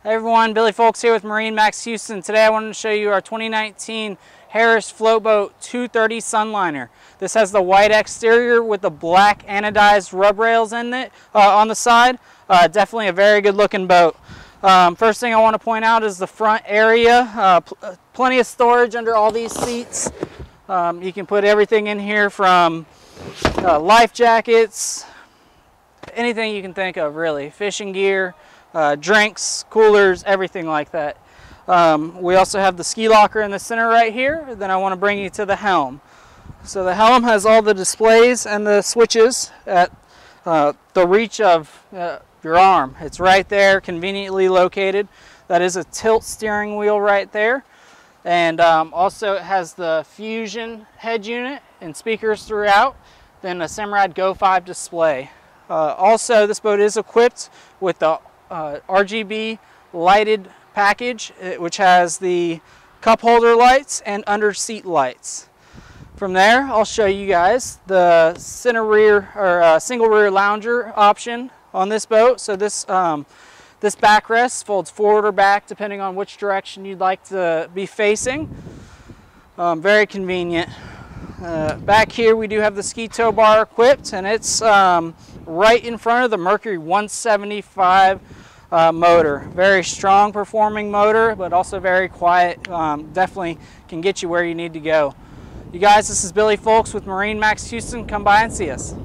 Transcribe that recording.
Hey everyone, Billy Folks here with MarineMax Houston. Today I wanted to show you our 2019 Harris Floatboat 230 Sunliner. This has the white exterior with the black anodized rub rails in it on the side. Definitely a very good looking boat. First thing I want to point out is the front area. Plenty of storage under all these seats. You can put everything in here from life jackets, anything you can think of really, fishing gear, drinks, coolers, everything like that. We also have the ski locker in the center right here. Then I want to bring you to the helm. So the helm has all the displays and the switches at the reach of your arm. It's right there, conveniently located. That is a tilt steering wheel right there. And also it has the Fusion head unit and speakers throughout. Then a Samurai Go 5 display. Also, this boat is equipped with the RGB lighted package, which has the cup holder lights and under seat lights. From there, I'll show you guys the center rear or single rear lounger option on this boat. So this backrest folds forward or back depending on which direction you'd like to be facing. Very convenient. Back here we do have the ski tow bar equipped, and it's right in front of the Mercury 175 motor. Very strong performing motor, but also very quiet. Definitely can get you where you need to go. You guys, this is Billy Folks with MarineMax Houston. Come by and see us.